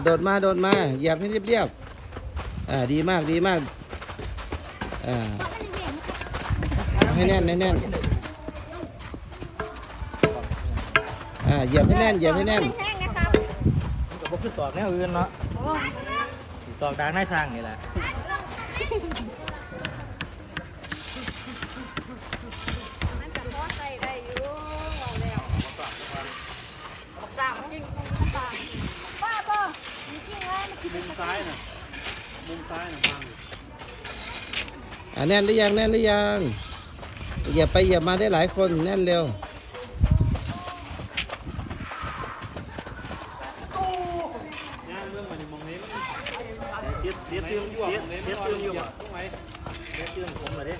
โดดมาโดดมาเหยียบให้เรียบดีมากดีมากให้แน่นให้แน่นเหยียบให้แน่นเหยียบให้แน่นแห้งนะครับกับพวกขึ้นตอกแนวอื่นเนาะตอกดังได้สร้างนี่แหละมันจะพอใส่ได้อยู่เอาแล้วสามจริงป้าบ่จริงเลยมันคือ มุมซ้ายน่ะบัง แน่นหรือยังแน่นหรือยังเหยียบไปเหยียบมาได้หลายคนแน่นเร็วย่างเรื่องมันมองนี้เตี้ยอยู่อ่ะตรงไหนตรงไหนเตี้ยผมเลยดิ